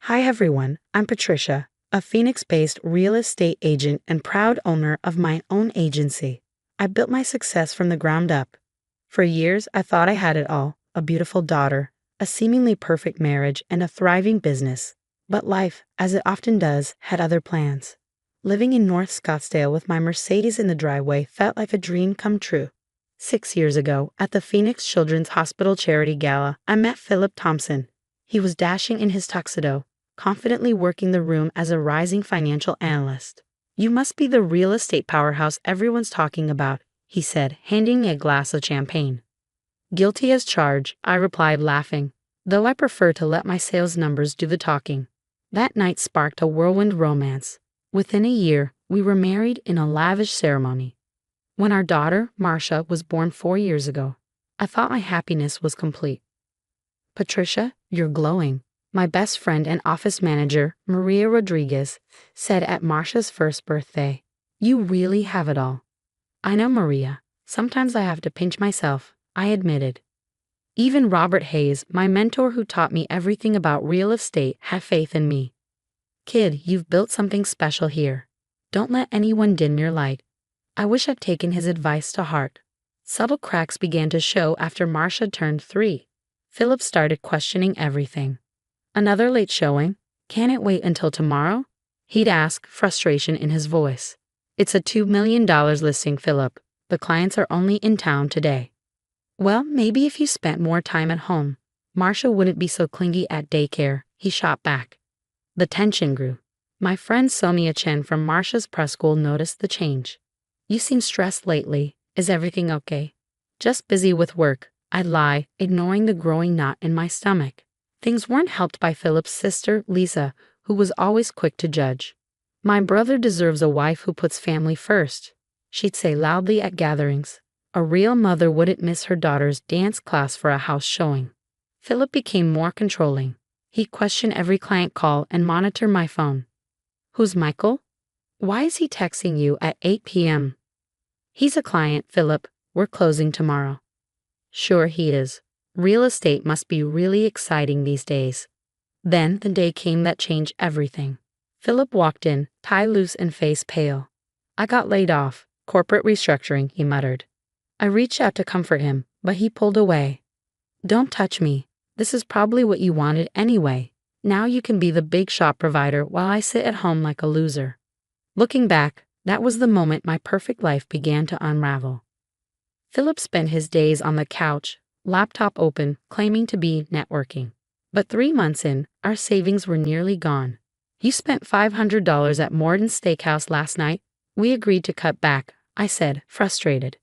Hi everyone, I'm Patricia, a Phoenix-based real estate agent and proud owner of my own agency. I built my success from the ground up. For years, I thought I had it all, a beautiful daughter, a seemingly perfect marriage, and a thriving business. But life, as it often does, had other plans. Living in North Scottsdale with my Mercedes in the driveway felt like a dream come true. 6 years ago, at the Phoenix Children's Hospital Charity Gala, I met Philip Thompson. He was dashing in his tuxedo, confidently working the room as a rising financial analyst. "You must be the real estate powerhouse everyone's talking about," he said, handing me a glass of champagne. "Guilty as charged," I replied, laughing, though I prefer to let my sales numbers do the talking. That night sparked a whirlwind romance. Within a year, we were married in a lavish ceremony. When our daughter, Marcia, was born 4 years ago, I thought my happiness was complete. "Patricia, you're glowing," my best friend and office manager, Maria Rodriguez, said at Marcia's first birthday. "You really have it all." "I know, Maria. Sometimes I have to pinch myself," I admitted. Even Robert Hayes, my mentor who taught me everything about real estate, had faith in me. "Kid, you've built something special here. Don't let anyone dim your light." I wish I'd taken his advice to heart. Subtle cracks began to show after Marcia turned 3. Philip started questioning everything. "Another late showing? Can't it wait until tomorrow?" he'd ask, frustration in his voice. "It's a $2 million listing, Philip. The clients are only in town today." "Well, maybe if you spent more time at home, Marcia wouldn't be so clingy at daycare," he shot back. The tension grew. My friend Sonia Chen from Marcia's press school noticed the change. "You seem stressed lately. Is everything okay?" "Just busy with work," I'd lie, ignoring the growing knot in my stomach. Things weren't helped by Philip's sister, Lisa, who was always quick to judge. "My brother deserves a wife who puts family first," she'd say loudly at gatherings. A real mother wouldn't miss her daughter's dance class for a house showing. Philip became more controlling. He'd question every client call and monitor my phone. "Who's Michael? Why is he texting you at 8 p.m.? "He's a client, Philip. We're closing tomorrow." "Sure he is. Real estate must be really exciting these days." Then the day came that changed everything. Philip walked in, tie loose and face pale. "I got laid off. Corporate restructuring," he muttered. I reached out to comfort him, but he pulled away. "Don't touch me. This is probably what you wanted anyway. Now you can be the big shop provider while I sit at home like a loser." Looking back, that was the moment my perfect life began to unravel. Philip spent his days on the couch, laptop open, claiming to be networking. But 3 months in, our savings were nearly gone. "You spent $500 at Morton's Steakhouse last night." "We agreed to cut back," I said, frustrated.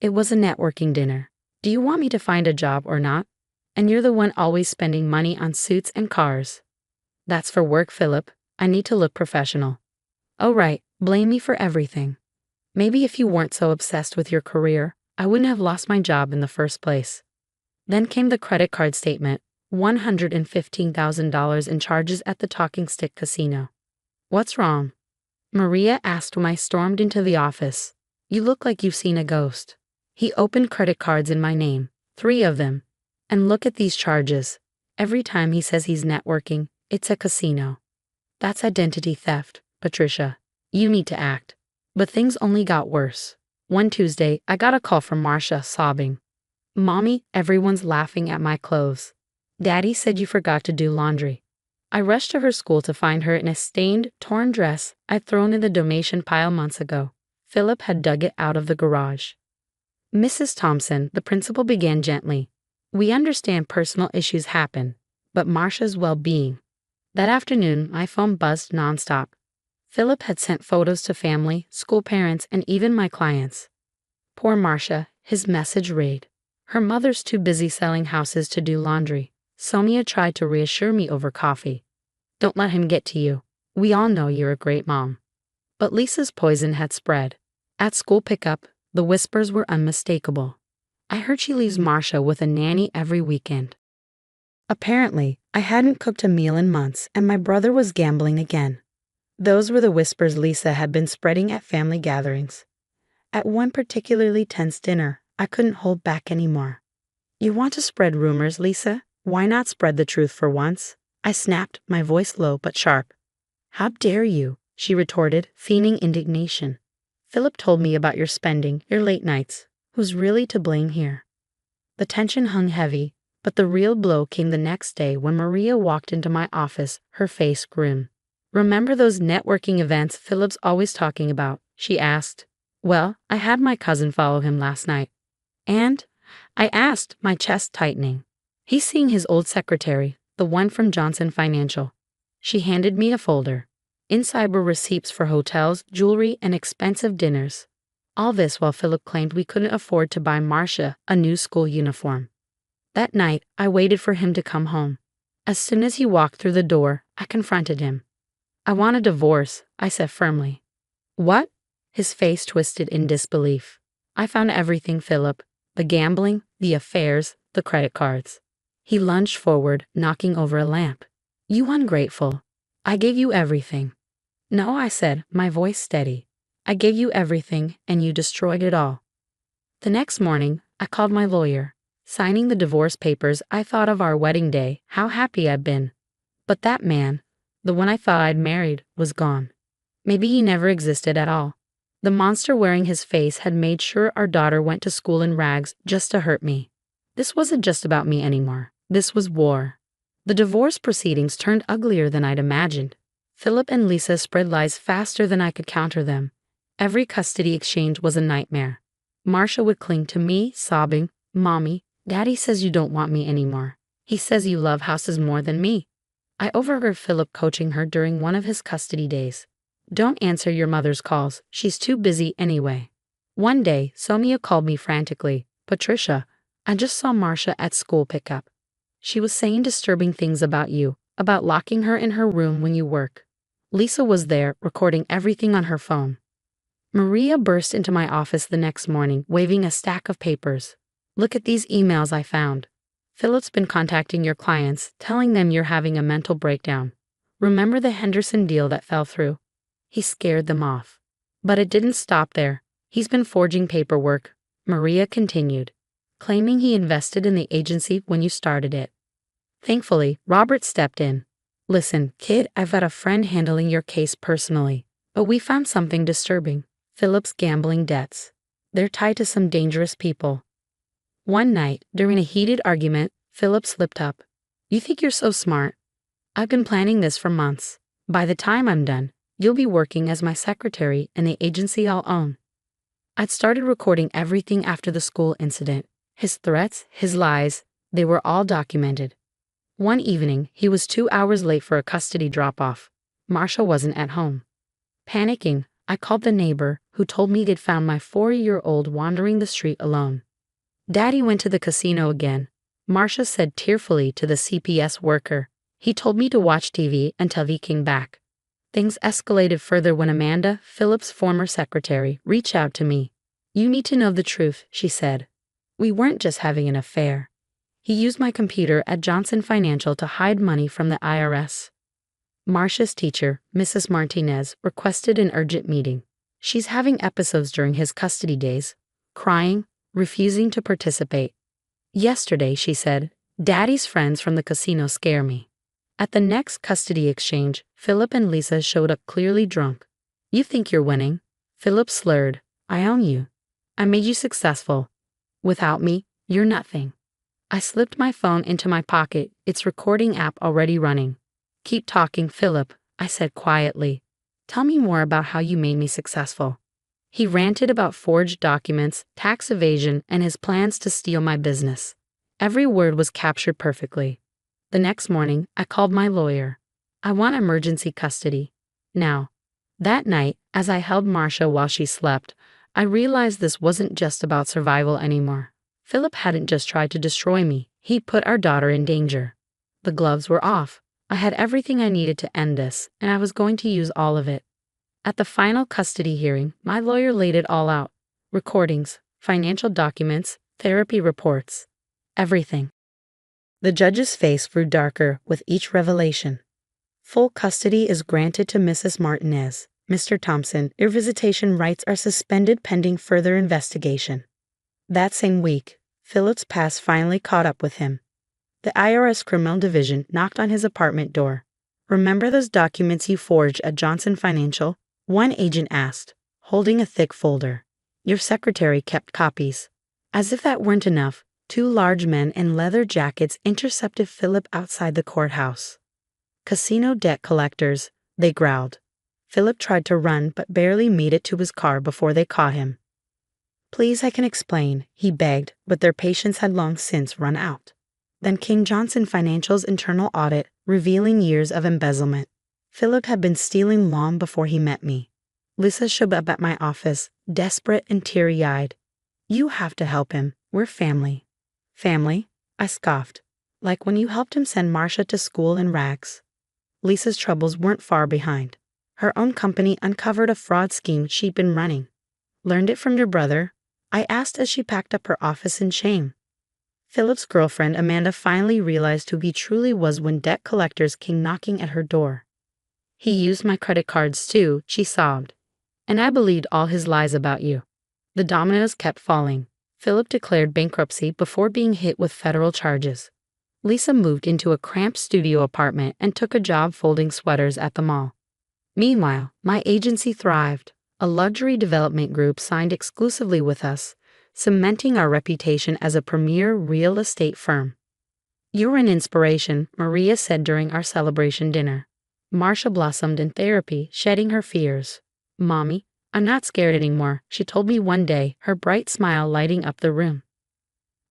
"It was a networking dinner. Do you want me to find a job or not? And you're the one always spending money on suits and cars." "That's for work, Philip. I need to look professional." "Oh right, blame me for everything. Maybe if you weren't so obsessed with your career, I wouldn't have lost my job in the first place." Then came the credit card statement, $115,000 in charges at the Talking Stick Casino. "What's wrong?" Maria asked when I stormed into the office. "You look like you've seen a ghost." He opened credit cards in my name, 3 of them. "And look at these charges. Every time he says he's networking, it's a casino." "That's identity theft, Patricia. You need to act." But things only got worse. One Tuesday, I got a call from Marcia, sobbing. "Mommy, everyone's laughing at my clothes. Daddy said you forgot to do laundry." I rushed to her school to find her in a stained, torn dress I'd thrown in the donation pile months ago. Philip had dug it out of the garage. "Mrs. Thompson," the principal began gently, "we understand personal issues happen, but Marcia's well-being." That afternoon, my phone buzzed nonstop. Philip had sent photos to family, school parents, and even my clients. "Poor Marcia," his message read. "Her mother's too busy selling houses to do laundry." Sonia tried to reassure me over coffee. "Don't let him get to you. We all know you're a great mom." But Lisa's poison had spread. At school pickup, the whispers were unmistakable. I heard she leaves Marcia with a nanny every weekend. Apparently, I hadn't cooked a meal in months and my brother was gambling again. Those were the whispers Lisa had been spreading at family gatherings. At one particularly tense dinner, I couldn't hold back anymore. "You want to spread rumors, Lisa? Why not spread the truth for once?" I snapped, my voice low but sharp. How dare you? She retorted, feigning indignation. Philip told me about your spending, your late nights. Who's really to blame here? The tension hung heavy, but the real blow came the next day when Maria walked into my office, her face grim. Remember those networking events Philip's always talking about? She asked. Well, I had my cousin follow him last night. And? I asked, my chest tightening. He's seeing his old secretary, the one from Johnson Financial. She handed me a folder. Inside were receipts for hotels, jewelry, and expensive dinners. All this while Philip claimed we couldn't afford to buy Marcia a new school uniform. That night, I waited for him to come home. As soon as he walked through the door, I confronted him. I want a divorce, I said firmly. What? His face twisted in disbelief. I found everything, Philip. The gambling, the affairs, the credit cards. He lunged forward, knocking over a lamp. You ungrateful. I gave you everything. No, I said, my voice steady. I gave you everything, and you destroyed it all. The next morning, I called my lawyer. Signing the divorce papers, I thought of our wedding day, how happy I'd been. But that man, the one I thought I'd married, was gone. Maybe he never existed at all. The monster wearing his face had made sure our daughter went to school in rags just to hurt me. This wasn't just about me anymore. This was war. The divorce proceedings turned uglier than I'd imagined. Philip and Lisa spread lies faster than I could counter them. Every custody exchange was a nightmare. Marcia would cling to me, sobbing, Mommy, Daddy says you don't want me anymore. He says you love houses more than me. I overheard Philip coaching her during one of his custody days. Don't answer your mother's calls. She's too busy anyway. One day, Sonia called me frantically. Patricia, I just saw Marcia at school pickup. She was saying disturbing things about you, about locking her in her room when you work. Lisa was there, recording everything on her phone. Maria burst into my office the next morning, waving a stack of papers. Look at these emails I found. Philip's been contacting your clients, telling them you're having a mental breakdown. Remember the Henderson deal that fell through? He scared them off. But it didn't stop there. He's been forging paperwork, Maria continued, claiming he invested in the agency when you started it. Thankfully, Robert stepped in. Listen, kid, I've got a friend handling your case personally, but we found something disturbing. Philip's gambling debts. They're tied to some dangerous people. One night, during a heated argument, Philip slipped up. You think you're so smart? I've been planning this for months. By the time I'm done, you'll be working as my secretary in the agency I'll own. I'd started recording everything after the school incident. His threats, his lies, they were all documented. One evening, he was 2 hours late for a custody drop-off. Marcia wasn't at home. Panicking, I called the neighbor, who told me they'd found my 4-year-old wandering the street alone. Daddy went to the casino again, Marcia said tearfully to the CPS worker. He told me to watch TV until he came back. Things escalated further when Amanda, Philip's former secretary, reached out to me. You need to know the truth, she said. We weren't just having an affair. He used my computer at Johnson Financial to hide money from the IRS. Marcia's teacher, Mrs. Martinez, requested an urgent meeting. She's having episodes during his custody days, crying, refusing to participate. Yesterday, she said, Daddy's friends from the casino scare me. At the next custody exchange, Philip and Lisa showed up clearly drunk. You think you're winning? Philip slurred. I own you. I made you successful. Without me, you're nothing. I slipped my phone into my pocket, its recording app already running. Keep talking, Philip, I said quietly. Tell me more about how you made me successful. He ranted about forged documents, tax evasion, and his plans to steal my business. Every word was captured perfectly. The next morning, I called my lawyer. I want emergency custody. Now. That night, as I held Marcia while she slept, I realized this wasn't just about survival anymore. Philip hadn't just tried to destroy me. He put our daughter in danger. The gloves were off. I had everything I needed to end this, and I was going to use all of it. At the final custody hearing, my lawyer laid it all out. Recordings, financial documents, therapy reports. Everything. The judge's face grew darker with each revelation. Full custody is granted to Mrs. Martinez. Mr. Thompson, your visitation rights are suspended pending further investigation. That same week, Philip's past finally caught up with him. The IRS Criminal Division knocked on his apartment door. "Remember those documents you forged at Johnson Financial?" one agent asked, holding a thick folder. "Your secretary kept copies." As if that weren't enough, two large men in leather jackets intercepted Philip outside the courthouse. "Casino debt collectors," they growled. Philip tried to run but barely made it to his car before they caught him. "Please, I can explain," he begged, but their patience had long since run out. Then came Johnson Financial's internal audit, revealing years of embezzlement. Philip had been stealing long before he met me. Lisa showed up at my office, desperate and teary-eyed. "You have to help him. We're family." "Family?" I scoffed. "Like when you helped him send Marcia to school in rags." Lisa's troubles weren't far behind. Her own company uncovered a fraud scheme she'd been running. "Learned it from your brother?" I asked as she packed up her office in shame. Philip's girlfriend Amanda finally realized who he truly was when debt collectors came knocking at her door. "He used my credit cards too," she sobbed. "And I believed all his lies about you." The dominoes kept falling. Philip declared bankruptcy before being hit with federal charges. Lisa moved into a cramped studio apartment and took a job folding sweaters at the mall. Meanwhile, my agency thrived. A luxury development group signed exclusively with us, cementing our reputation as a premier real estate firm. "You're an inspiration," Maria said during our celebration dinner. Marcia blossomed in therapy, shedding her fears. "Mommy, I'm not scared anymore," she told me one day, her bright smile lighting up the room.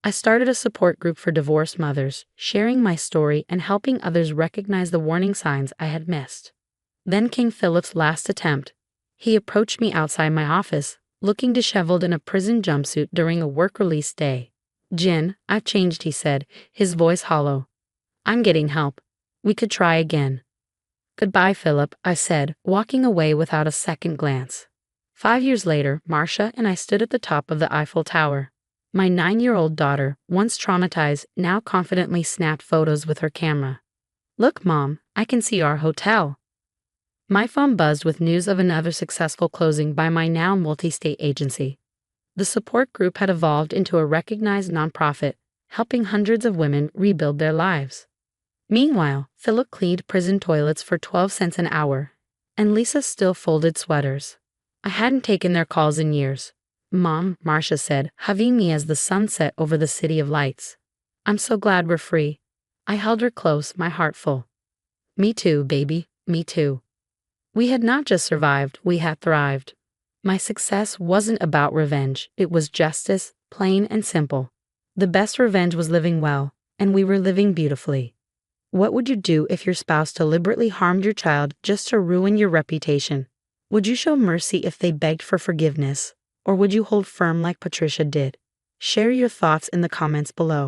I started a support group for divorced mothers, sharing my story and helping others recognize the warning signs I had missed. Then came Philip's last attempt. He approached me outside my office, looking disheveled in a prison jumpsuit during a work release day. "Jen, I've changed," he said, his voice hollow. "I'm getting help. We could try again." "Goodbye, Philip," I said, walking away without a second glance. 5 years later, Marcia and I stood at the top of the Eiffel Tower. My 9-year-old daughter, once traumatized, now confidently snapped photos with her camera. "Look, Mom, I can see our hotel." My phone buzzed with news of another successful closing by my now multi-state agency. The support group had evolved into a recognized nonprofit, helping hundreds of women rebuild their lives. Meanwhile, Philip cleaned prison toilets for 12 cents an hour, and Lisa still folded sweaters. I hadn't taken their calls in years. "Mom," Marcia said, hugging me as the sun set over the city of lights. "I'm so glad we're free." I held her close, my heart full. "Me too, baby, me too." We had not just survived, we had thrived. My success wasn't about revenge, it was justice, plain and simple. The best revenge was living well, and we were living beautifully. What would you do if your spouse deliberately harmed your child just to ruin your reputation? Would you show mercy if they begged for forgiveness, or would you hold firm like Patricia did? Share your thoughts in the comments below.